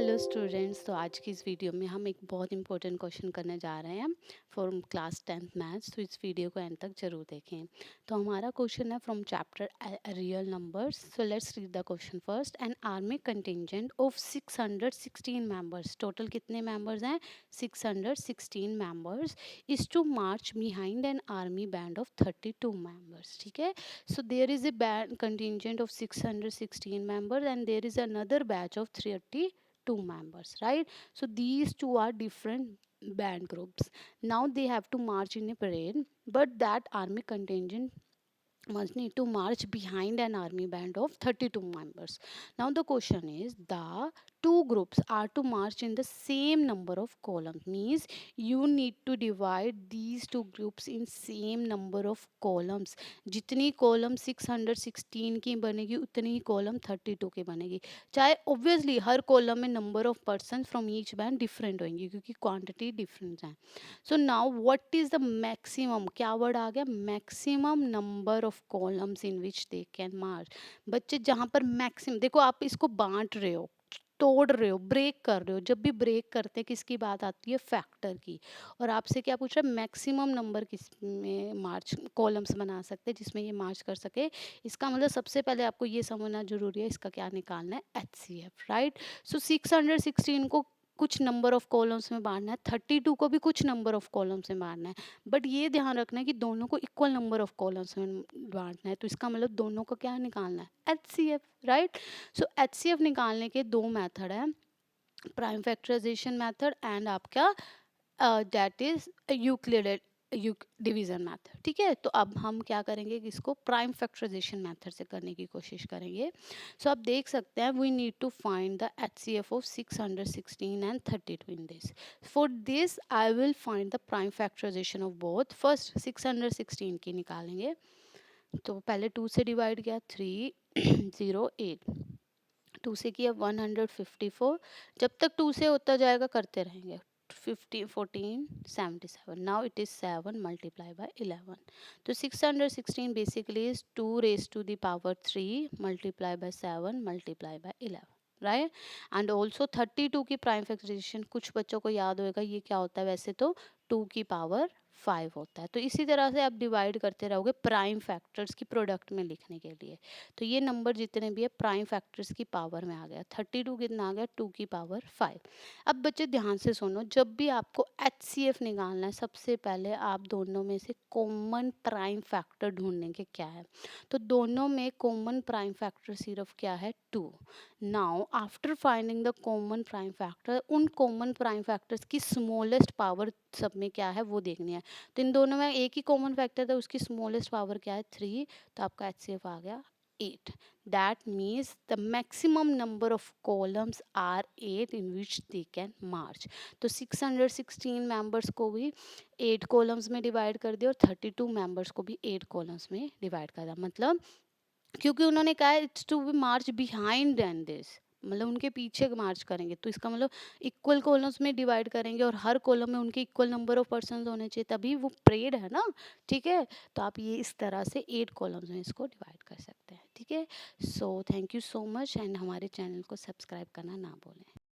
Hello students. तो आज की इस वीडियो में हम एक बहुत इंपॉर्टेंट क्वेश्चन करने जा रहे हैं फ्रॉम क्लास 10th मैथ्स। तो इस वीडियो को एंड तक जरूर देखें। तो हमारा क्वेश्चन है from chapter real numbers. So let's read the question first. An army contingent of 616 members, total कितने मेंबर्स हैं? 616 members is to march behind an army band of 32 members. ठीक है। So there is a band contingent of 616 members and there is another batch of 32 members, right? So these two are different band groups. Now they have to march in a parade, but that army contingent must need to march behind an army band of 32 members. Now the question is, the two groups are to march in the same number of columns, means you need to divide these two groups in same number of columns. जितनी column 616 की बनेगी उतनी ही column 32 की बनेगी, चाहे obviously हर column में number of person from each band different होंगी क्योंकि क्वांटिटी डिफरेंट है. So now what is the maximum, क्या वर्ड आ गया? Maximum number of columns in which they can march. बच्चे जहां पर मैक्सिमम, देखो आप इसको बांट रहे हो, तोड़ रहे हो, ब्रेक कर रहे हो. जब भी ब्रेक करते हैं किसकी बात आती है? फैक्टर की. और आपसे क्या पूछ रहा है? मैक्सिमम नंबर किस में मार्च कॉलम्स बना सकते हैं जिसमें ये मार्च कर सके. इसका मतलब सबसे पहले आपको ये समझना जरूरी है इसका क्या निकालना है? HCF, right. सो 616 को कुछ नंबर ऑफ कॉलम्स में बांटना है, 32 को भी कुछ नंबर ऑफ कॉलम्स में बांटना है. बट ये ध्यान रखना है कि दोनों को इक्वल नंबर ऑफ कॉलम्स में बांटना है. तो इसका मतलब दोनों को क्या निकालना है? HCF, right. सो HCF निकालने के दो मेथड है, प्राइम फैक्टराइजेशन मेथड एंड आपका that is Euclid division method. ठीक है. तो अब हम क्या करेंगे कि इसको प्राइम फैक्टराइजेशन मेथड से करने की कोशिश करेंगे. सो आप देख सकते हैं we need to find the HCF of 616 and 32 in this. For this I will find the prime factorization of both. First 616 की निकालेंगे. तो पहले 2 से डिवाइड किया 308, 2 से किया 154. जब तक 2 से होता जाएगा करते रहेंगे. 50 14 77. Now it is 7 multiply by 11. तो 616 basically is 2 raise to the power 3 multiply by 7 multiply by 11, right. And also 32 की प्राइम फैक्टराइजेशन कुछ बच्चों को याद होगा ये क्या होता है. वैसे तो 2 की पावर 5 होता है. तो इसी तरह से आप डिवाइड करते रहोगे प्राइम फैक्टर्स की प्रोडक्ट में लिखने के लिए. तो ये नंबर जितने भी है प्राइम फैक्टर्स की पावर में आ गया. 32 कितना आ गया? 2 की पावर 5. अब बच्चे ध्यान से सुनो, जब भी आपको HCF निकालना है सबसे पहले आप दोनों में से कॉमन प्राइम फैक्टर ढूंढने के क्या है. तो दोनों में कॉमन प्राइम फैक्टर सिर्फ क्या है? 2. Now after finding the common prime factor, उन कॉमन प्राइम फैक्टर्स की स्मॉलेस्ट पावर सब में क्या है वो देखनी है. तो इन दोनों में एक ही कॉमन फैक्टर था, उसकी स्मॉलेस्ट पावर क्या है? 3. तो आपका HCF आ गया 8. That means the maximum number of columns are 8 in which they can march. तो 616 मेंबर्स को भी 8 कॉलम्स में डिवाइड कर दिया और 32 मेंबर्स को भी 8 कॉलम्स में डिवाइड कर दिया. मतलब क्योंकि उन्होंने कहा है it's to be march behind and this, मतलब उनके पीछे मार्च करेंगे. तो इसका मतलब इक्वल कॉलम्स में डिवाइड करेंगे और हर कॉलम में उनके इक्वल नंबर ऑफ पर्सन होने चाहिए तभी वो परेड है ना. ठीक है. तो आप ये इस तरह से 8 कॉलम्स में इसको डिवाइड कर सकते हैं. ठीक है. So thank you so much and हमारे चैनल को सब्सक्राइब करना ना भूलें.